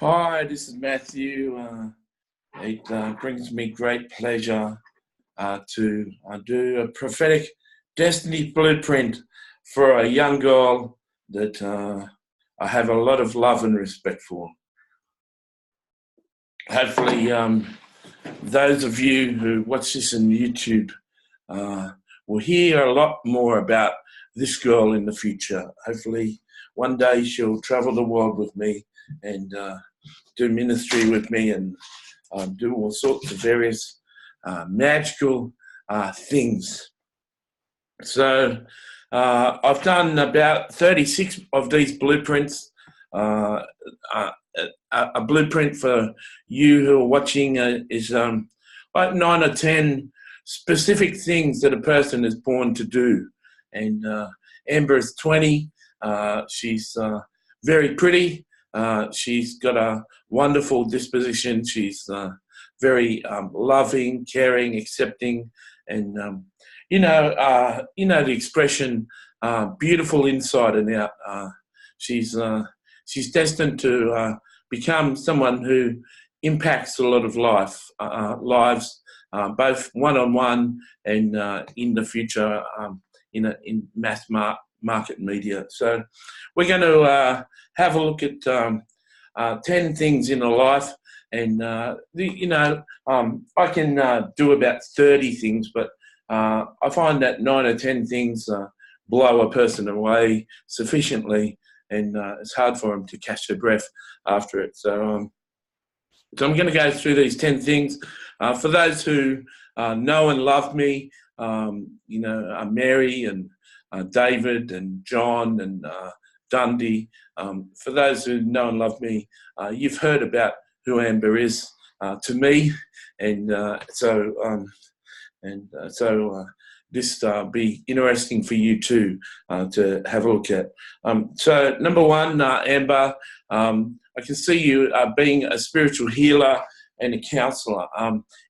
Hi, this is Matthew. It brings me great pleasure to do a prophetic destiny blueprint for a young girl that I have a lot of love and respect for. Hopefully, those of you who watch this on YouTube uh, will hear a lot more about this girl in the future. Hopefully, one day she'll travel the world with me and do ministry with me and do all sorts of various magical things. So I've done about 36 of these blueprints. Uh, a blueprint for you who are watching is like 9 or 10 specific things that a person is born to do. And Amber is 20. She's very pretty. She's got a wonderful disposition. She's very loving, caring, accepting, and the expression "beautiful inside and out." She's destined to become someone who impacts a lot of lives, both one-on-one and in the future in mass market media. So we're going to have a look at 10 things in a life, and I can do about 30 things, but I find that 9 or 10 things blow a person away sufficiently, and it's hard for them to catch their breath after it. So I'm going to go through these 10 things. For those who know and love me, Mary and David and John and Dundee, for those who know and love me, you've heard about who Amber is to me, and so this be interesting for you too to have a look at. So number one, Amber, I can see you being a spiritual healer and a counsellor.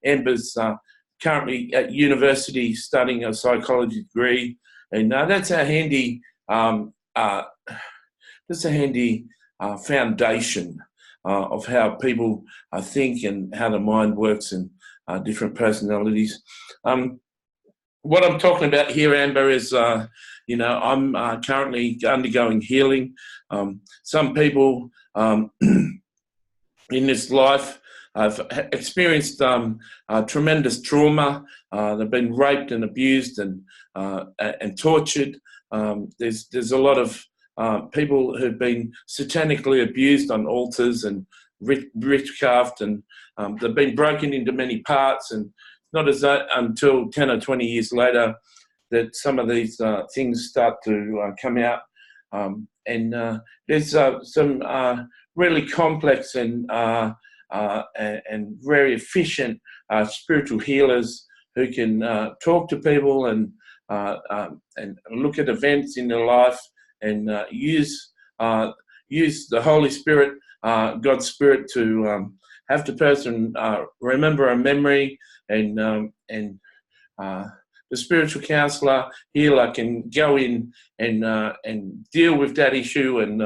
Amber's currently at university studying a psychology degree, and that's a handy foundation of how people think and how the mind works and different personalities. What I'm talking about here, Amber, is I'm currently undergoing healing. Some people in this life have experienced tremendous trauma. They've been raped and abused and tortured. There's a lot of people who've been satanically abused on altars and witchcraft, and they've been broken into many parts, and not as that until 10 or 20 years later that some of these things start to come out. And there's some really complex and very efficient spiritual healers who can talk to people and look at events in their life and use the Holy Spirit, God's Spirit, to have the person remember a memory, and the spiritual counsellor, healer can go in and deal with that issue. And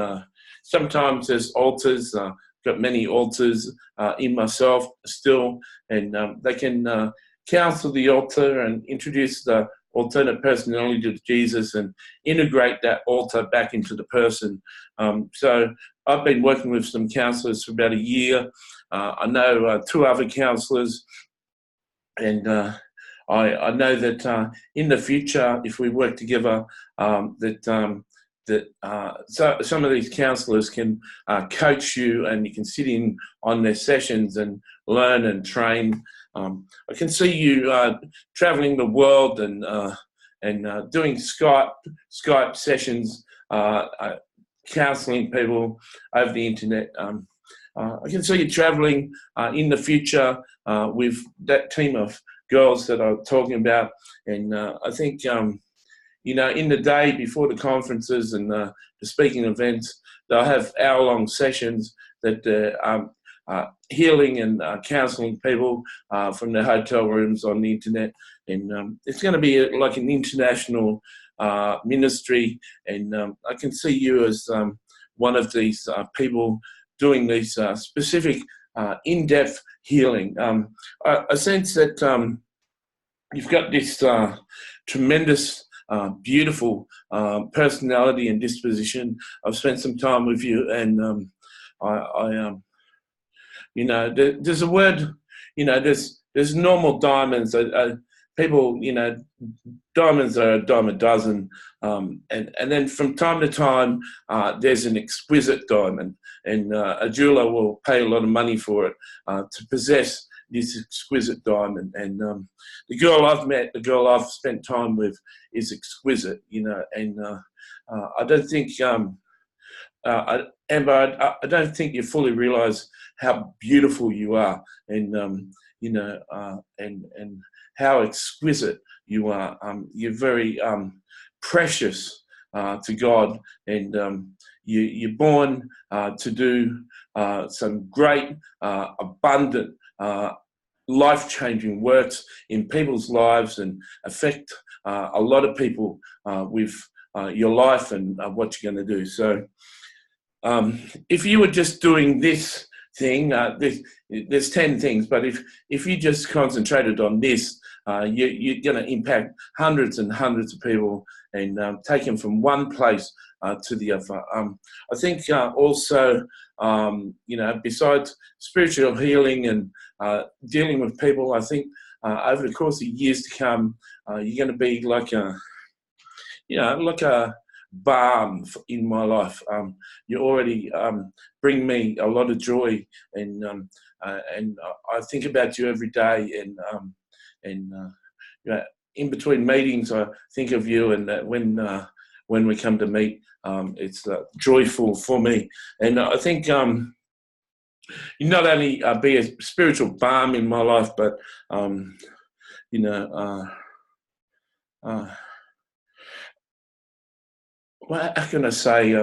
sometimes there's altars. Got many altars in myself still, and they can counsel the altar and introduce the alternate personality to Jesus and integrate that altar back into the person. So I've been working with some counsellors for about a year. I know 2 other counsellors, and I know that in the future, if we work together, so some of these counsellors can coach you, and you can sit in on their sessions and learn and train. I can see you traveling the world and doing Skype sessions, counselling people over the internet. I can see you traveling in the future with that team of girls that I'm talking about, and I think in the day before the conferences and the speaking events, they'll have hour-long sessions that healing and counselling people from their hotel rooms on the internet. And it's going to be like an international ministry. And I can see you as one of these people doing these specific in-depth healing. I sense that you've got this tremendous, beautiful personality and disposition. I've spent some time with you, and you know, there's a word, you know, there's normal diamonds. People, you know, diamonds are a dime a dozen, and then from time to time, there's an exquisite diamond, and a jeweler will pay a lot of money for it to possess this exquisite diamond. And the girl I've met, the girl I've spent time with, is exquisite, you know. And I don't think, Amber, I don't think you fully realise how beautiful you are, and you know, and how exquisite you are. You're very precious to God, and you're born to do some great, abundant, life-changing works in people's lives, and affect a lot of people with your life and what you're going to do. So if you were just doing this thing, there's 10 things, but if you just concentrated on this, you're going to impact hundreds and hundreds of people, and take them from one place to the other. I think also, you know, besides spiritual healing and dealing with people, I think over the course of years to come, you're going to be like a, you know, like a balm in my life. You already bring me a lot of joy, and I think about you every day, and you know, in between meetings, I think of you, and when we come to meet, it's joyful for me. And I think you not only be a spiritual balm in my life, but you know, well, how can I say?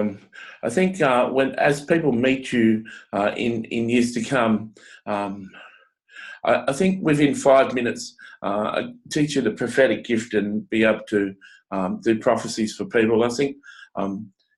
I think as people meet you in years to come, I think within 5 minutes, I teach you the prophetic gift and be able to do prophecies for people. I think,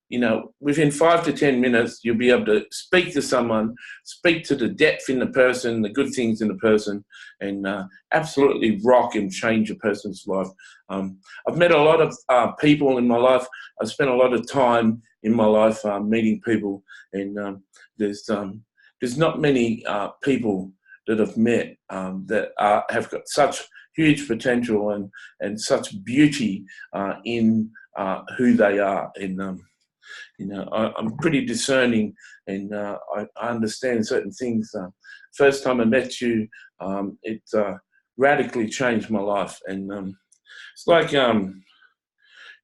you know, within 5 to 10 minutes, you'll be able to speak to someone, speak to the depth in the person, the good things in the person, and absolutely rock and change a person's life. I've met a lot of people in my life. I've spent a lot of time in my life meeting people, and there's not many people that I've met that have got such huge potential and such beauty in who they are. And you know, I'm pretty discerning, and I understand certain things. First time I met you, it radically changed my life, and it's like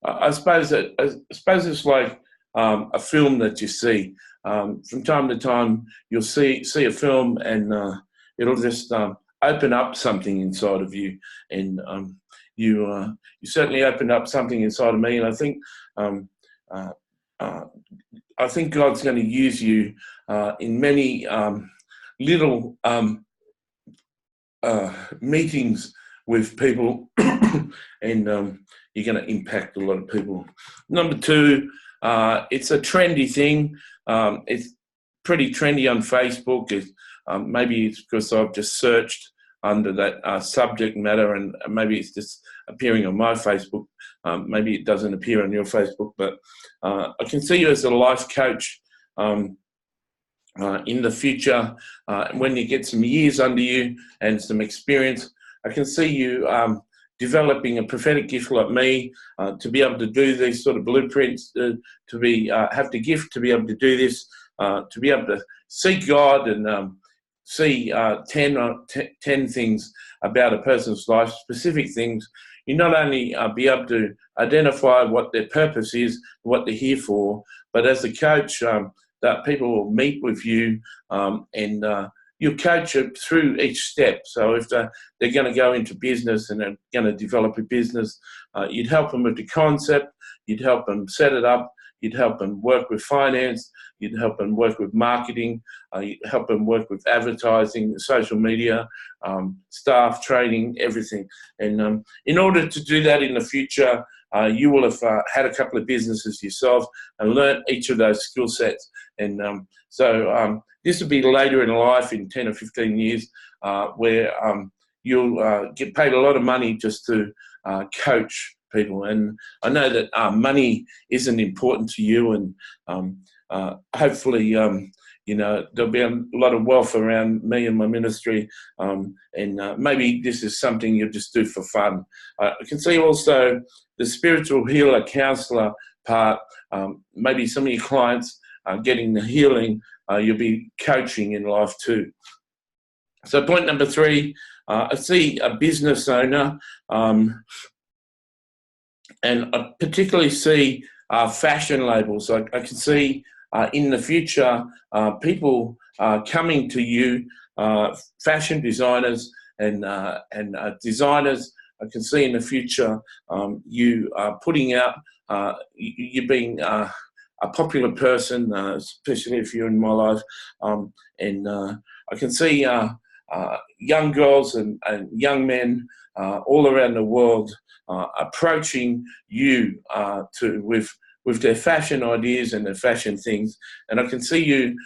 I suppose it's like a film that you see. From time to time, you'll see a film, and it'll just open up something inside of you, and you certainly opened up something inside of me, and I think God's going to use you in many little meetings with people, and you're going to impact a lot of people. Number two, it's a trendy thing. It's pretty trendy on Facebook. Maybe it's because I've just searched under that subject matter, and maybe it's just appearing on my Facebook. Maybe it doesn't appear on your Facebook, but I can see you as a life coach in the future. When you get some years under you and some experience, I can see you developing a prophetic gift like me, to be able to do these sort of blueprints, to be have the gift to be able to do this, to be able to see God and see 10 things about a person's life, specific things. You not only be able to identify what their purpose is, what they're here for, but as a coach, that people will meet with you, and you coach it through each step. So if they're going to go into business and they're going to develop a business, you'd help them with the concept, you'd help them set it up, you'd help them work with finance, you'd help them work with marketing, you'd help them work with advertising, social media, staff training, everything. And in order to do that in the future, you will have had a couple of businesses yourself and learnt each of those skill sets. And So this will be later in life, in 10 or 15 years, where you'll get paid a lot of money just to coach people. And I know that money isn't important to you, and hopefully, there'll be a lot of wealth around me and my ministry, and maybe this is something you'll just do for fun. I can see also the spiritual healer, counselor part. Maybe some of your clients are getting the healing. You'll be coaching in life too. So point number 3, I see a business owner, and I particularly see fashion labels. I can see in the future people coming to you, fashion designers and designers. I can see in the future you putting out, you being a popular person, especially if you're in my life, and I can see young girls and young men all around the world approaching you with their fashion ideas and their fashion things. And I can see you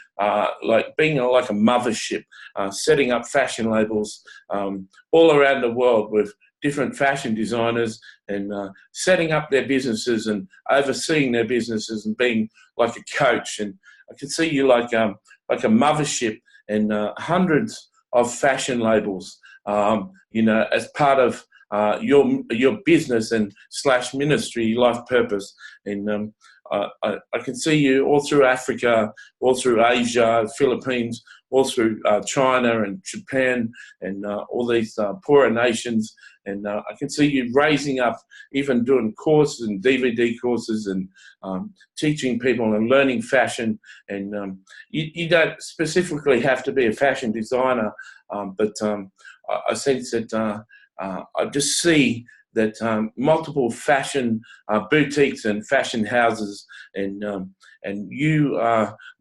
like being like a mothership, setting up fashion labels all around the world with different fashion designers, and setting up their businesses and overseeing their businesses and being like a coach. And I can see you like a mothership, and hundreds of fashion labels, as part of your business and / ministry, life purpose. And I can see you all through Africa, all through Asia, Philippines, all through China and Japan, and all these poorer nations. And I can see you raising up, even doing courses and DVD courses, and teaching people and learning fashion. And you don't specifically have to be a fashion designer, but I sense that I just see that multiple fashion boutiques and fashion houses, and you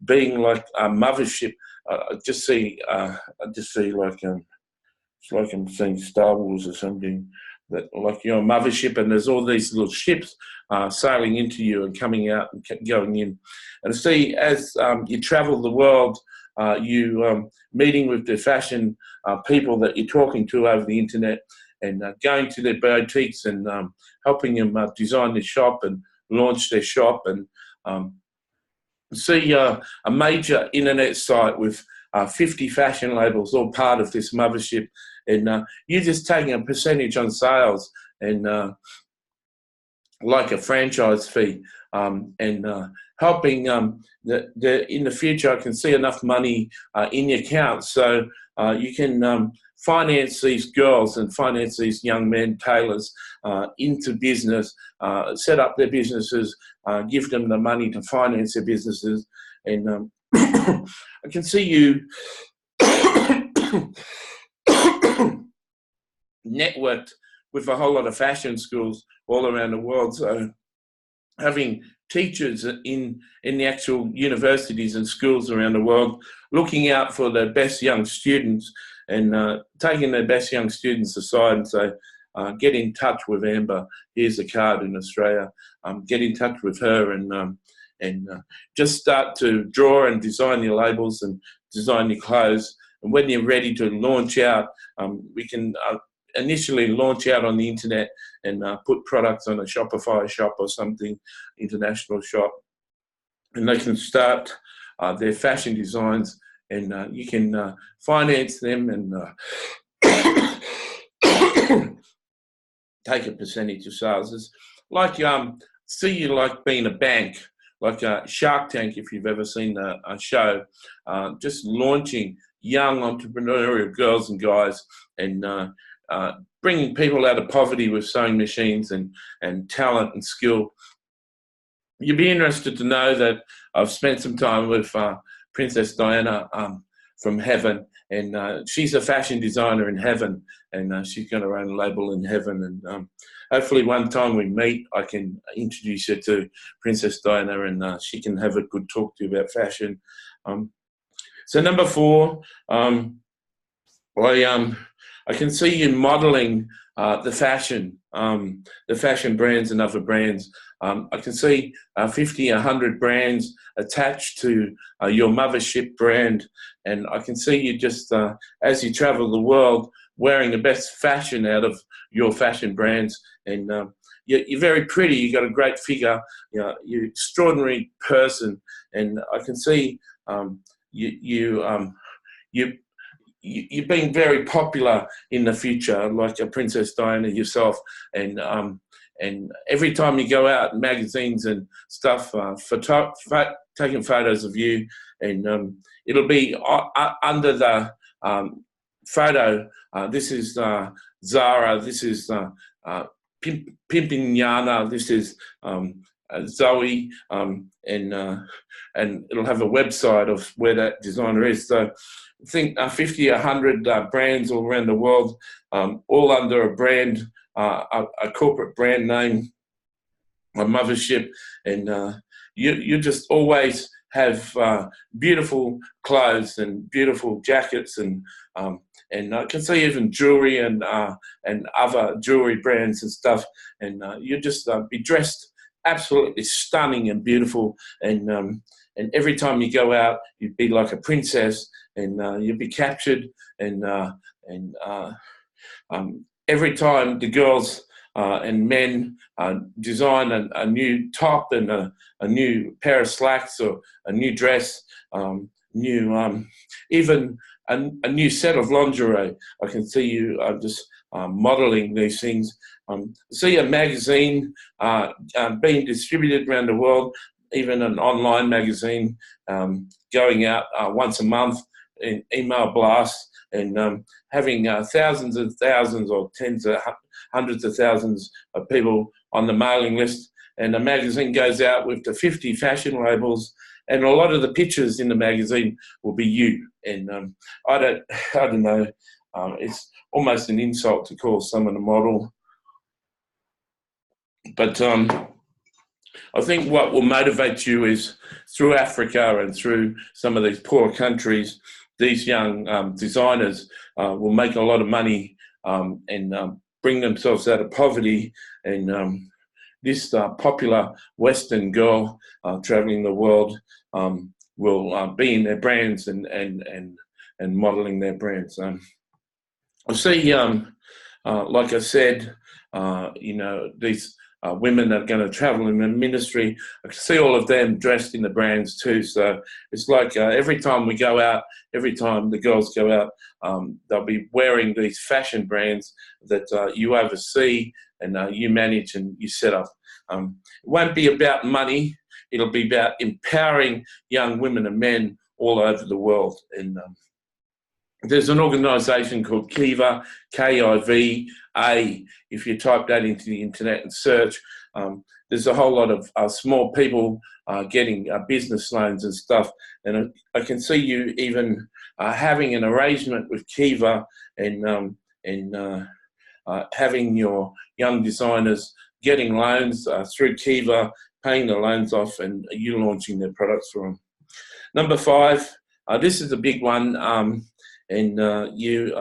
being like a mothership. I just see like it's like I'm seeing Star Wars or something, that like you're a mothership, and there's all these little ships sailing into you and coming out and going in. And I see as you travel the world, you meeting with the fashion people that you're talking to over the internet, and going to their boutiques and helping them design their shop and launch their shop, and see a major internet site with 50 fashion labels, all part of this mothership. And you're just taking a percentage on sales, and like a franchise fee, and helping in the future. I can see enough money in your account, so you can finance these girls and finance these young men, tailors, into business, set up their businesses, give them the money to finance their businesses. And I can see you networked with a whole lot of fashion schools all around the world. So having teachers in the actual universities and schools around the world looking out for the best young students, and taking their best young students aside and say, get in touch with Amber. Here's a card in Australia. Get in touch with her, and just start to draw and design your labels and design your clothes. And when you're ready to launch out, we can initially launch out on the internet and put products on a Shopify shop or something, international shop, and they can start their fashion designs, and you can finance them and take a percentage of sales. It's like see you like being a bank, like a Shark Tank, if you've ever seen a show, just launching young entrepreneurial girls and guys, and bringing people out of poverty with sewing machines and talent and skill. You'd be interested to know that I've spent some time with Princess Diana from heaven, and she's a fashion designer in heaven, and she's got her own label in heaven. And hopefully one time we meet, I can introduce you to Princess Diana, and she can have a good talk to you about fashion. So number 4, I can see you modeling the fashion brands and other brands. I can see 50, 100 brands attached to your mothership brand, and I can see you just, as you travel the world, wearing the best fashion out of your fashion brands. And you're very pretty. You got a great figure. You're an extraordinary person, and I can see you you've been very popular in the future, like a Princess Diana yourself, and every time you go out in magazines and stuff, taking photos of you, and it'll be under the photo. This is Zara. This is Pimpinana. This is Zoe, and it'll have a website of where that designer is. So I think 50, 100 brands all around the world, all under a brand, a corporate brand name, a mothership, and you just always have beautiful clothes and beautiful jackets, and I can see even jewelry and other jewelry brands and stuff, and you just be dressed absolutely stunning and beautiful, and every time you go out, you'd be like a princess, and you'd be captured, and every time the girls and men design a new top and a new pair of slacks or a new dress, even a new set of lingerie, I can see you just modeling these things. See a magazine being distributed around the world, even an online magazine going out once a month in email blasts, and having thousands and thousands or tens of hundreds of thousands of people on the mailing list. And the magazine goes out with the 50 fashion labels, and a lot of the pictures in the magazine will be you. And I don't know. It's almost an insult to call someone a model, but I think what will motivate you is through Africa and through some of these poor countries, these young designers will make a lot of money and bring themselves out of poverty. And this popular Western girl traveling the world will be in their brands and modeling their brands. I see, like I said, these women that are going to travel in the ministry. I can see all of them dressed in the brands too. So it's like every time we go out, every time the girls go out, they'll be wearing these fashion brands that you oversee and you manage and you set up. It won't be about money. It'll be about empowering young women and men all over the world. And there's an organisation called Kiva, K-I-V-A. If you type that into the internet and search, there's a whole lot of small people getting business loans and stuff. And I can see you even having an arrangement with Kiva and having your young designers getting loans through Kiva, paying the loans off, and you launching their products for them. Number 5, this is a big one. And you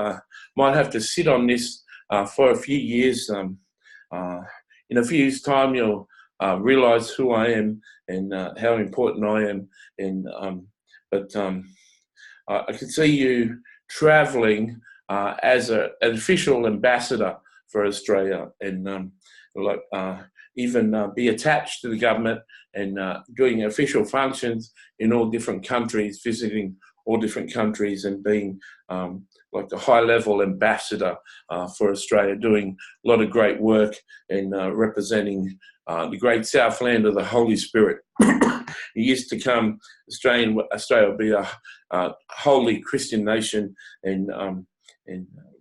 might have to sit on this for a few years. In a few years' time, you'll realise who I am and how important I am. But I can see you travelling as an official ambassador for Australia, and even be attached to the government and doing official functions in all different countries, visiting all different countries, and being like a high-level ambassador for Australia, doing a lot of great work and representing the great Southland of the Holy Spirit. In years to come, Australia will be a holy Christian nation, and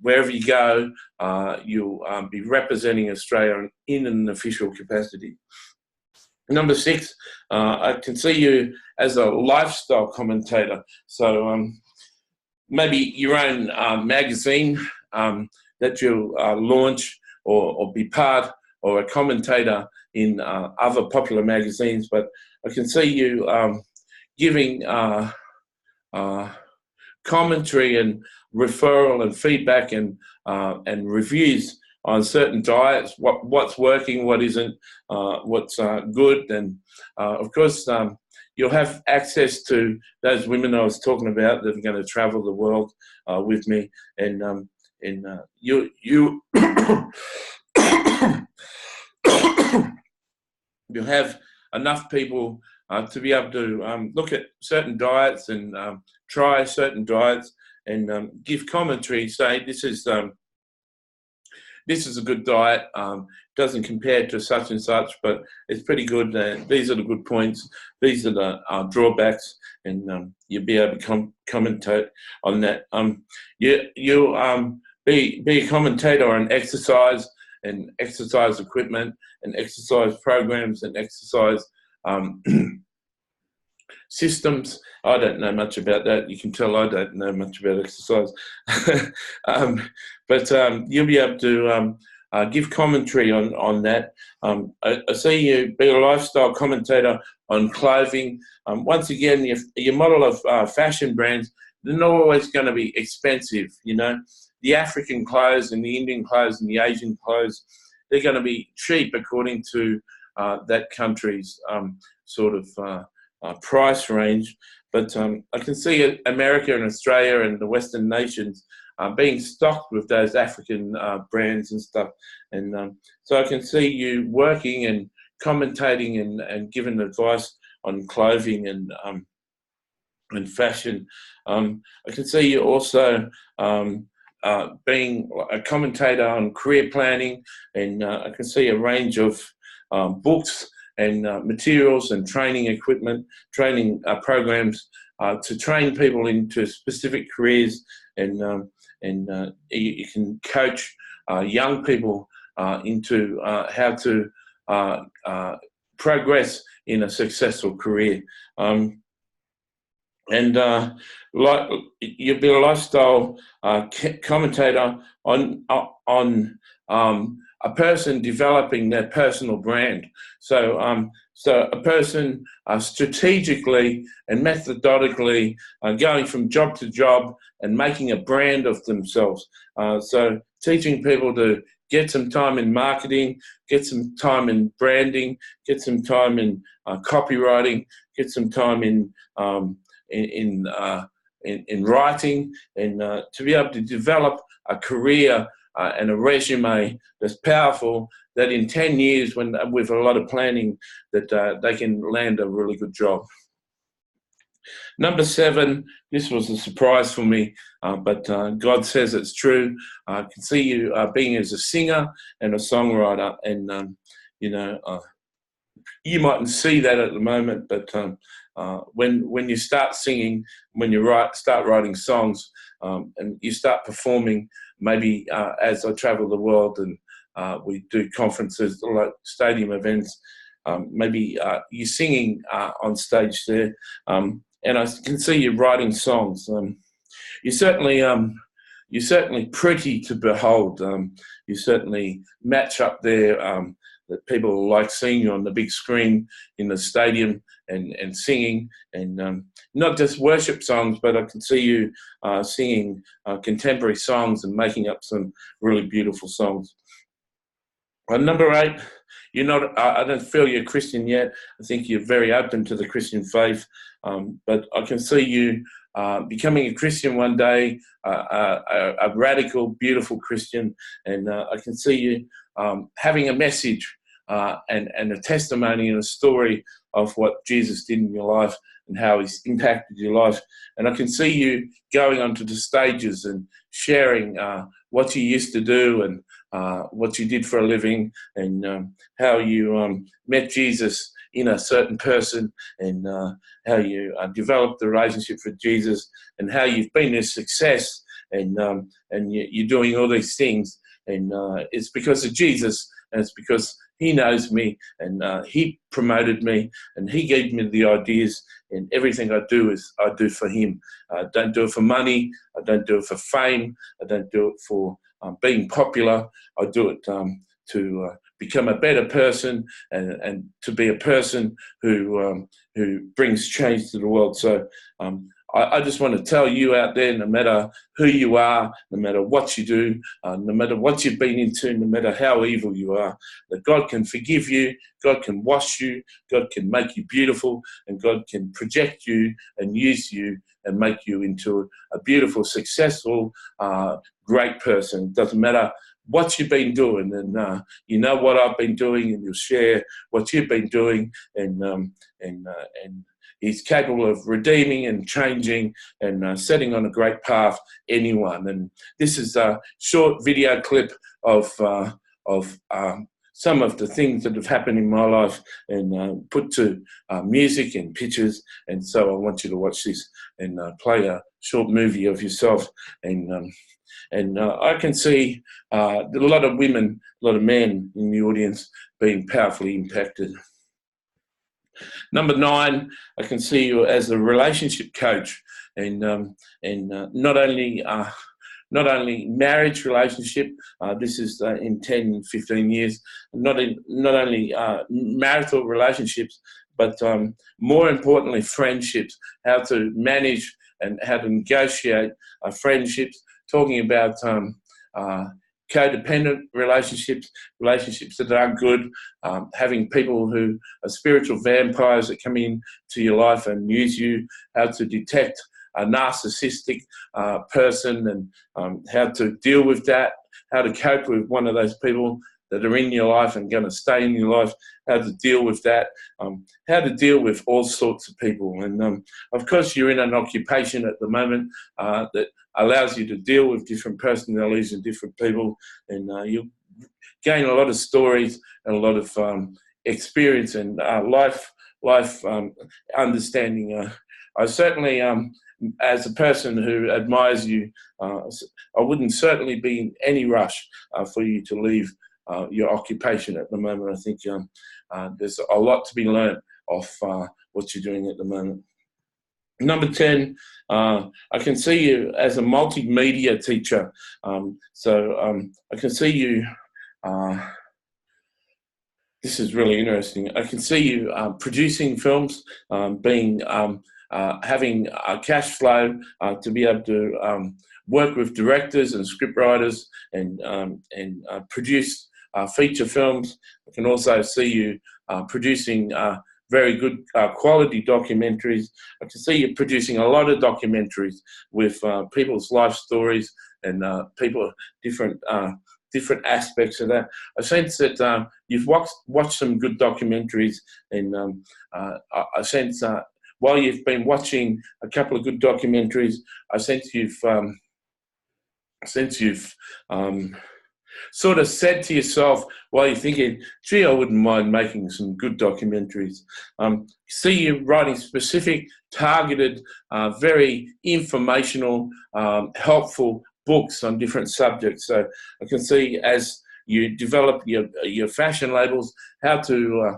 wherever you go, you'll be representing Australia in an official capacity. Number 6, I can see you as a lifestyle commentator. So maybe your own magazine that you'll launch or be part or a commentator in other popular magazines. But I can see you giving commentary and referral and feedback and reviews on certain diets, what's working, what isn't, what's good, and of course you'll have access to those women I was talking about that are going to travel the world with me, and you you'll have enough people to be able to look at certain diets and try certain diets and give commentary, say this is a good diet, doesn't compare to such and such, but it's pretty good. These are the good points. These are the drawbacks, and you'll be able to commentate on that. You'll be a commentator on exercise and exercise equipment and exercise programs and exercise systems. I don't know much about that. You can tell I don't know much about exercise. But you'll be able to give commentary on that. I see you be a lifestyle commentator on clothing. Once again, your model of fashion brands, they're not always going to be expensive. You know, the African clothes and the Indian clothes and the Asian clothes, they're going to be cheap according to that country's sort of price range. But I can see America and Australia and the Western nations being stocked with those African brands and stuff. And so I can see you working and commentating and giving advice on clothing and fashion. I can see you also being a commentator on career planning, and I can see a range of books and materials and training equipment, training programs to train people into specific careers, and you can coach young people into how to progress in a successful career. And like you'll be a lifestyle commentator on a person developing their personal brand. So a person strategically and methodically going from job to job and making a brand of themselves. So teaching people to get some time in marketing, get some time in branding, get some time in copywriting, get some time in writing, and to be able to develop a career and a resume that's powerful, that in 10 years, when with a lot of planning, that they can land a really good job. Number 7, this was a surprise for me, but God says it's true. I can see you being as a singer and a songwriter, and you mightn't see that at the moment, but when you start singing, when you start writing songs, and you start performing, maybe as I travel the world and we do conferences like stadium events, maybe you're singing on stage there, and I can see you writing songs. You're certainly pretty to behold. You certainly match up there. That people like seeing you on the big screen in the stadium and singing, and not just worship songs, but I can see you singing contemporary songs and making up some really beautiful songs. Number 8, you're not. I don't feel you're a Christian yet. I think you're very open to the Christian faith, but I can see you becoming a Christian one day, a radical, beautiful Christian, and I can see you having a message and a testimony and a story of what Jesus did in your life and how he's impacted your life. And I can see you going onto the stages and sharing what you used to do and what you did for a living, and how you met Jesus in a certain person, and how you developed the relationship with Jesus, and how you've been a success, and you're doing all these things, and it's because of Jesus, and it's because he knows me, and he promoted me, and he gave me the ideas, and everything I do I do for him. I don't do it for money. I don't do it for fame. I don't do it for being popular. I do it to become a better person, and to be a person who brings change to the world. So I just want to tell you out there, no matter who you are, no matter what you do, no matter what you've been into, no matter how evil you are, that God can forgive you, God can wash you, God can make you beautiful, and God can project you and use you and make you into a beautiful, successful, great person. It doesn't matter what you've been doing, and you know what I've been doing, and you'll share what you've been doing, and He's capable of redeeming and changing and setting on a great path anyone. And this is a short video clip of some of the things that have happened in my life, and put to music and pictures. And so I want you to watch this and play a short movie of yourself. And I can see a lot of women, a lot of men in the audience being powerfully impacted. Number 9, I can see you as a relationship coach, and not only marriage relationship. This is in 10, 15 years. Not only marital relationships, but more importantly, friendships. How to manage and how to negotiate friendships. Talking about codependent relationships that are good, having people who are spiritual vampires that come in to your life and use you, how to detect a narcissistic person, and how to deal with that, how to cope with one of those people that are in your life and going to stay in your life, how to deal with that, how to deal with all sorts of people. And of course, you're in an occupation at the moment that allows you to deal with different personalities and different people, and you gain a lot of stories and a lot of experience and life understanding. I certainly, as a person who admires you, I wouldn't certainly be in any rush for you to leave your occupation at the moment. I think there's a lot to be learned of what you're doing at the moment. Number 10, I can see you as a multimedia teacher. So I can see you, this is really interesting. I can see you producing films, being having a cash flow to be able to work with directors and scriptwriters and produce feature films. I can also see you producing very good quality documentaries. I can see you producing a lot of documentaries with people's life stories and people different aspects of that. I sense that you've watched some good documentaries, and I sense while you've been watching a couple of good documentaries, I sense you've sort of said to yourself while you're thinking, gee, I wouldn't mind making some good documentaries. See you writing specific, targeted, very informational, helpful books on different subjects. So I can see as you develop your fashion labels, how to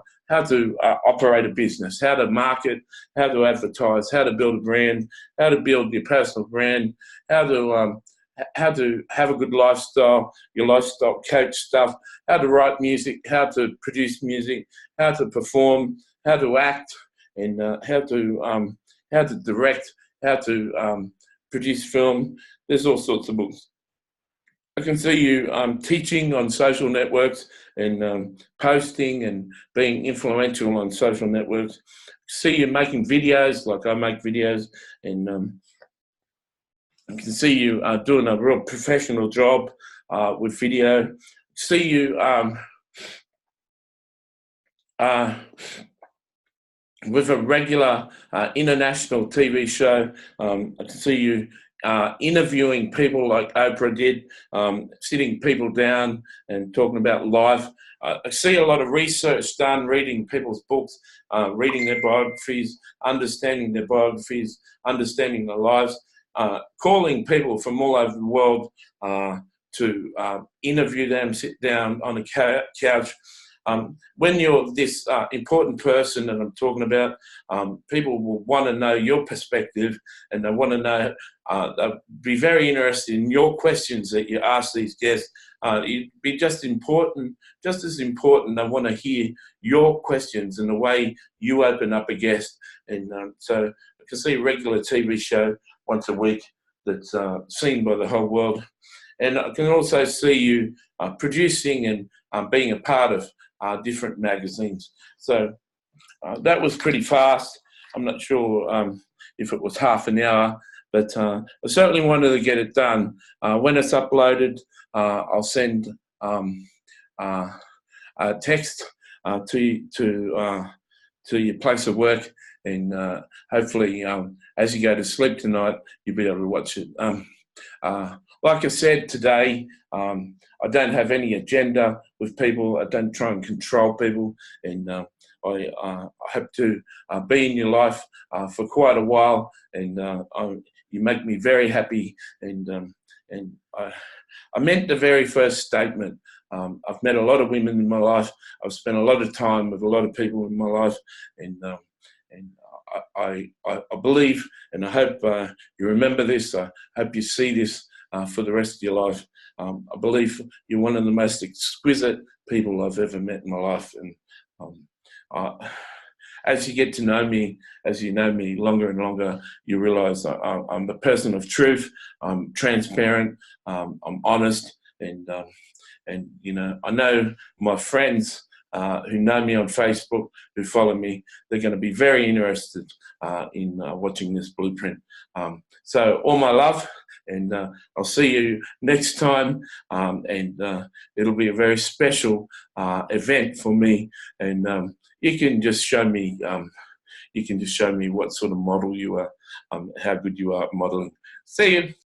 operate a business, how to market, how to advertise, how to build a brand, how to build your personal brand, how to have a good lifestyle, your lifestyle coach stuff, how to write music, how to produce music, how to perform, how to act, and how to direct, how to produce film. There's all sorts of books. I can see you teaching on social networks and posting and being influential on social networks. See you making videos like I make videos, and I can see you doing a real professional job with video. See you with a regular international TV show. I can see you interviewing people like Oprah did, sitting people down and talking about life. I see a lot of research done, reading people's books, reading their biographies, understanding their biographies, understanding their lives, calling people from all over the world to interview them, sit down on a couch, when you're this important person that I'm talking about, people will want to know your perspective, and they want to know, they'll be very interested in your questions that you ask these guests. It'd be just as important. They want to hear your questions and the way you open up a guest. And so I can see a regular TV show once a week that's seen by the whole world. And I can also see you producing and being a part of different magazines. So that was pretty fast. I'm not sure if it was half an hour, but I certainly wanted to get it done. When it's uploaded, I'll send a text to your place of work, and hopefully as you go to sleep tonight, you'll be able to watch it. Like I said today, I don't have any agenda with people. I don't try and control people, and I hope to be in your life for quite a while, and you make me very happy. And I meant the very first statement. I've met a lot of women in my life. I've spent a lot of time with a lot of people in my life, and I believe, and I hope you remember this. I hope you see this for the rest of your life. I believe you're one of the most exquisite people I've ever met in my life, and as you get to know me, as you know me longer and longer, you realise I'm a person of truth. I'm transparent. I'm honest, and you know, I know my friends who know me on Facebook, who follow me, they're going to be very interested in watching this blueprint. So all my love, and I'll see you next time, and it'll be a very special event for me, and you can just show me what sort of model you are, how good you are at modeling. See you.